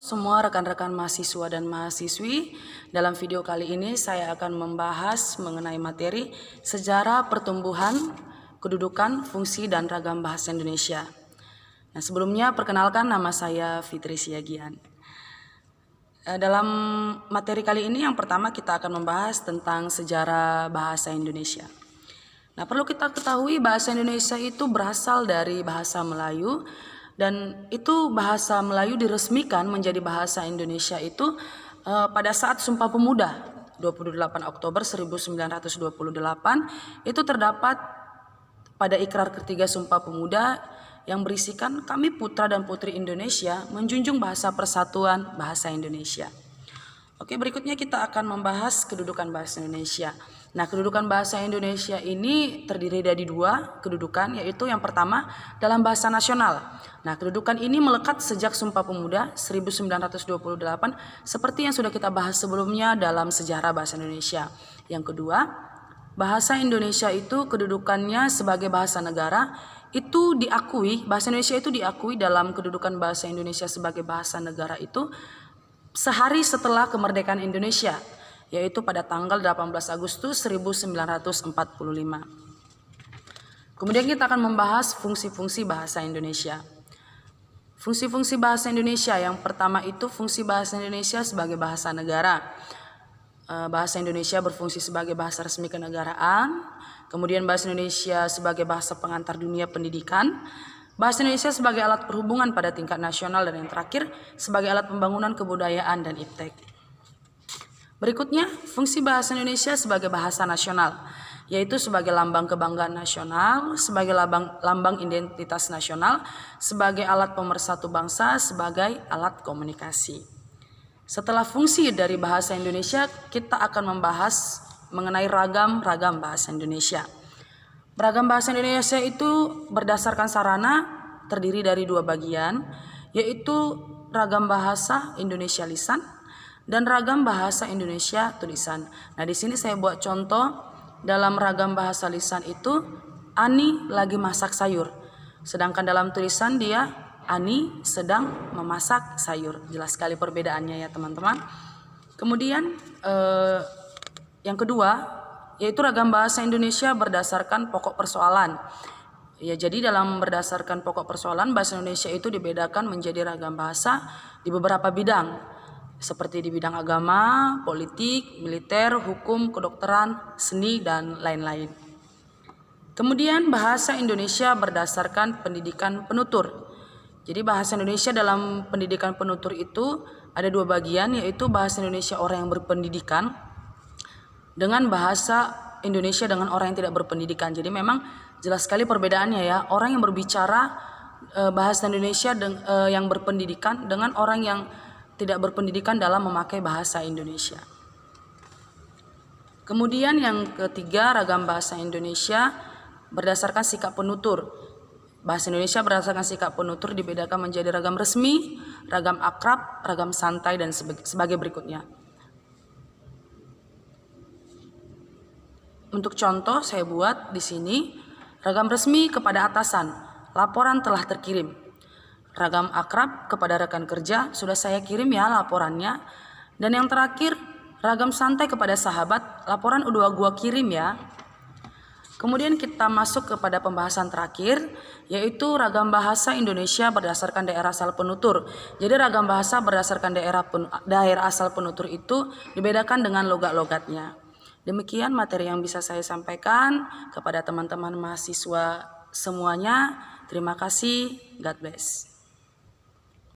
Semua rekan-rekan mahasiswa dan mahasiswi, dalam video kali ini saya akan membahas mengenai materi sejarah pertumbuhan, kedudukan, fungsi, dan ragam bahasa Indonesia. Nah, sebelumnya perkenalkan, nama saya Fitri Siagian. Dalam materi kali ini yang pertama kita akan membahas tentang sejarah bahasa Indonesia. Nah, perlu kita ketahui bahasa Indonesia itu berasal dari bahasa Melayu. Dan itu bahasa Melayu diresmikan menjadi bahasa Indonesia itu pada saat Sumpah Pemuda 28 Oktober 1928 itu terdapat pada ikrar ketiga Sumpah Pemuda yang berisikan kami putra dan putri Indonesia menjunjung bahasa persatuan bahasa Indonesia. Oke, berikutnya kita akan membahas kedudukan bahasa Indonesia. Nah, kedudukan bahasa Indonesia ini terdiri dari dua kedudukan, yaitu yang pertama dalam bahasa nasional. Nah, kedudukan ini melekat sejak Sumpah Pemuda 1928 seperti yang sudah kita bahas sebelumnya dalam sejarah bahasa Indonesia. Yang kedua, bahasa Indonesia itu kedudukannya sebagai bahasa negara itu diakui, bahasa Indonesia itu diakui dalam kedudukan bahasa Indonesia sebagai bahasa negara itu sehari setelah kemerdekaan Indonesia, yaitu pada tanggal 18 Agustus 1945. Kemudian kita akan membahas fungsi-fungsi bahasa Indonesia. Fungsi-fungsi bahasa Indonesia yang pertama itu fungsi bahasa Indonesia sebagai bahasa negara. Bahasa Indonesia berfungsi sebagai bahasa resmi kenegaraan, kemudian bahasa Indonesia sebagai bahasa pengantar dunia pendidikan, bahasa Indonesia sebagai alat perhubungan pada tingkat nasional, dan yang terakhir sebagai alat pembangunan kebudayaan dan iptek. Berikutnya, fungsi bahasa Indonesia sebagai bahasa nasional, yaitu sebagai lambang kebanggaan nasional, sebagai lambang identitas nasional, sebagai alat pemersatu bangsa, sebagai alat komunikasi. Setelah fungsi dari bahasa Indonesia, kita akan membahas mengenai ragam bahasa Indonesia. Beragam bahasa Indonesia itu berdasarkan sarana terdiri dari dua bagian, yaitu ragam bahasa Indonesia lisan dan ragam bahasa Indonesia tulisan. Nah, di sini saya buat contoh dalam ragam bahasa lisan itu Ani lagi masak sayur, sedangkan dalam tulisan dia Ani sedang memasak sayur. Jelas sekali perbedaannya ya teman-teman. Kemudian yang kedua yaitu ragam bahasa Indonesia berdasarkan pokok persoalan. Ya, jadi dalam berdasarkan pokok persoalan bahasa Indonesia itu dibedakan menjadi ragam bahasa di beberapa bidang, seperti di bidang agama, politik, militer, hukum, kedokteran, seni, dan lain-lain. Kemudian bahasa Indonesia berdasarkan pendidikan penutur. Jadi bahasa Indonesia dalam pendidikan penutur itu ada dua bagian, yaitu bahasa Indonesia orang yang berpendidikan dengan bahasa Indonesia dengan orang yang tidak berpendidikan. Jadi memang jelas sekali perbedaannya ya. Orang yang berbicara bahasa Indonesia yang berpendidikan dengan orang yang tidak berpendidikan dalam memakai bahasa Indonesia. Kemudian yang ketiga, ragam bahasa Indonesia berdasarkan sikap penutur. Bahasa Indonesia berdasarkan sikap penutur dibedakan menjadi ragam resmi, ragam akrab, ragam santai, dan sebagai berikutnya. Untuk contoh saya buat di sini, ragam resmi kepada atasan, laporan telah terkirim. Ragam akrab kepada rekan kerja, sudah saya kirim ya laporannya. Dan yang terakhir, ragam santai kepada sahabat, laporan udah gua kirim ya. Kemudian kita masuk kepada pembahasan terakhir, yaitu ragam bahasa Indonesia berdasarkan daerah asal penutur. Jadi ragam bahasa berdasarkan daerah asal penutur itu dibedakan dengan logat-logatnya. Demikian materi yang bisa saya sampaikan kepada teman-teman mahasiswa semuanya. Terima kasih. God bless.